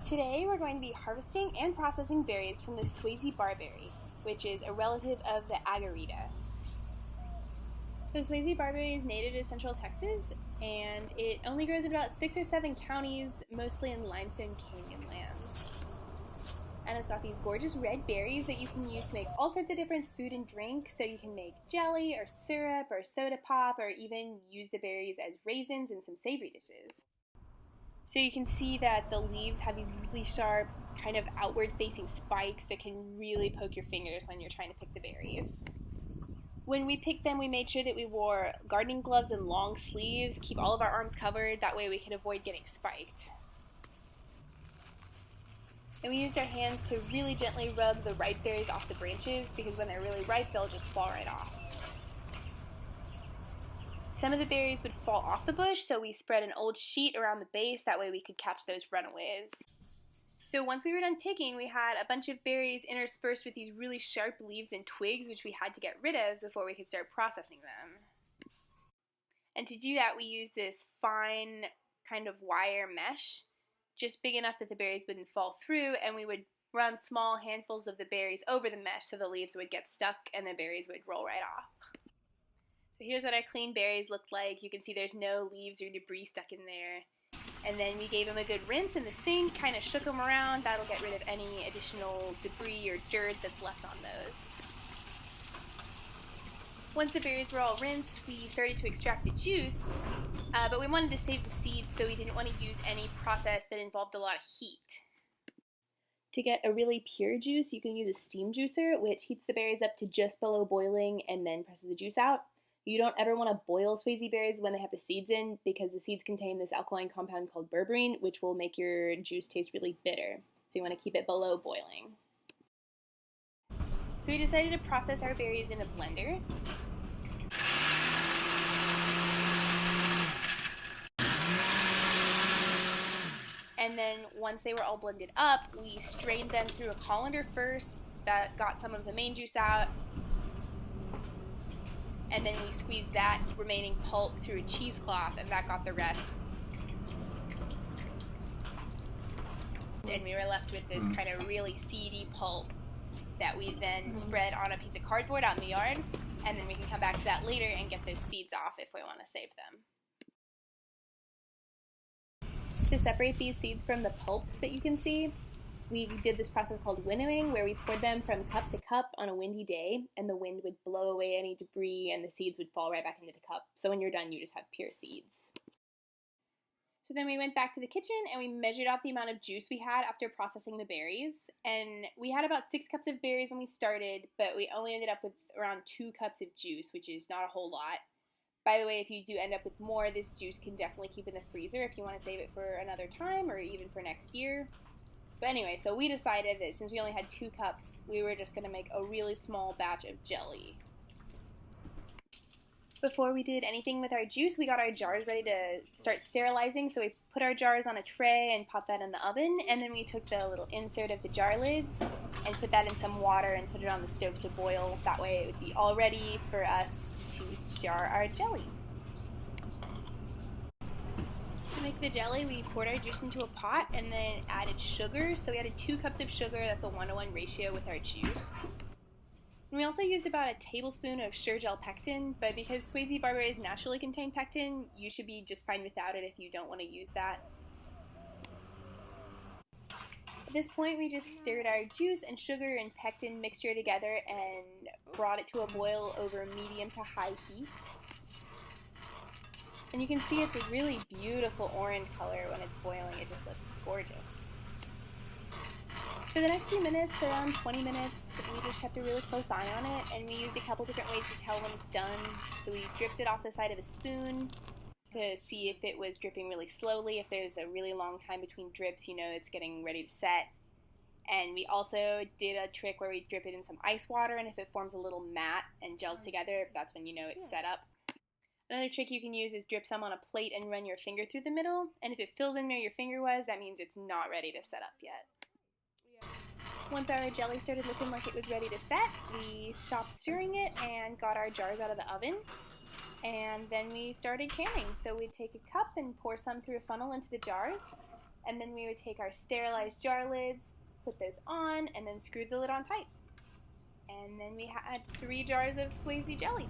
Today we're going to be harvesting and processing berries from the Swasey barberry, which is a relative of the agarita. The Swasey barberry is native to Central Texas, and it only grows in about 6 or 7 counties, mostly in limestone canyon lands. And it's got these gorgeous red berries that you can use to make all sorts of different food and drink, so you can make jelly or syrup or soda pop, or even use the berries as raisins in some savory dishes. So you can see that the leaves have these really sharp, kind of outward-facing spikes that can really poke your fingers when you're trying to pick the berries. When we picked them, we made sure that we wore gardening gloves and long sleeves, keep all of our arms covered, that way we could avoid getting spiked. And we used our hands to really gently rub the ripe berries off the branches, because when they're really ripe, they'll just fall right off. Some of the berries would fall off the bush, so we spread an old sheet around the base, that way we could catch those runaways. So once we were done picking, we had a bunch of berries interspersed with these really sharp leaves and twigs, which we had to get rid of before we could start processing them. And to do that, we used this fine kind of wire mesh, just big enough that the berries wouldn't fall through, and we would run small handfuls of the berries over the mesh so the leaves would get stuck and the berries would roll right off. So here's what our clean berries looked like. You can see there's no leaves or debris stuck in there. And then we gave them a good rinse in the sink, kind of shook them around. That'll get rid of any additional debris or dirt that's left on those. Once the berries were all rinsed, we started to extract the juice, but we wanted to save the seeds, so we didn't want to use any process that involved a lot of heat. To get a really pure juice, you can use a steam juicer, which heats the berries up to just below boiling and then presses the juice out. You don't ever want to boil Swasey berries when they have the seeds in, because the seeds contain this alkaline compound called berberine, which will make your juice taste really bitter. So you want to keep it below boiling. So we decided to process our berries in a blender. And then once they were all blended up, we strained them through a colander first. That got some of the main juice out. And then we squeezed that remaining pulp through a cheesecloth, and that got the rest. And we were left with this kind of really seedy pulp that we then spread on a piece of cardboard out in the yard, and then we can come back to that later and get those seeds off if we want to save them. To separate these seeds from the pulp that you can see, we did this process called winnowing, where we poured them from cup to cup on a windy day, and the wind would blow away any debris and the seeds would fall right back into the cup. So when you're done, you just have pure seeds. So then we went back to the kitchen and we measured out the amount of juice we had after processing the berries. And we had about 6 cups of berries when we started, but we only ended up with around 2 cups of juice, which is not a whole lot. By the way, if you do end up with more, this juice can definitely keep in the freezer if you want to save it for another time or even for next year. But anyway, so we decided that since we only had 2 cups, we were just going to make a really small batch of jelly. Before we did anything with our juice, we got our jars ready to start sterilizing. So we put our jars on a tray and popped that in the oven. And then we took the little insert of the jar lids and put that in some water and put it on the stove to boil. That way it would be all ready for us to jar our jelly. To make the jelly, we poured our juice into a pot and then added sugar. So we added 2 cups of sugar. That's a 1-to-1 ratio with our juice. And we also used about a tablespoon of Sure-Gel pectin, but because Swasey barberries naturally contain pectin, you should be just fine without it if you don't want to use that. At this point, we just stirred our juice and sugar and pectin mixture together and brought it to a boil over medium to high heat. And you can see it's a really beautiful orange color when it's boiling. It just looks gorgeous. For the next few minutes, around 20 minutes, we just kept a really close eye on it, and we used a couple different ways to tell when it's done. So we dripped it off the side of a spoon to see if it was dripping really slowly. If there's a really long time between drips, you know it's getting ready to set. And we also did a trick where we drip it in some ice water, and if it forms a little mat and gels together, that's when you know it's set up. Another trick you can use is drip some on a plate and run your finger through the middle, and if it fills in where your finger was, that means it's not ready to set up yet. Once our jelly started looking like it was ready to set, we stopped stirring it and got our jars out of the oven, and then we started canning. So we'd take a cup and pour some through a funnel into the jars, And then we would take our sterilized jar lids, put those on, and then screw the lid on tight. And then we had 3 jars of Swayze jelly.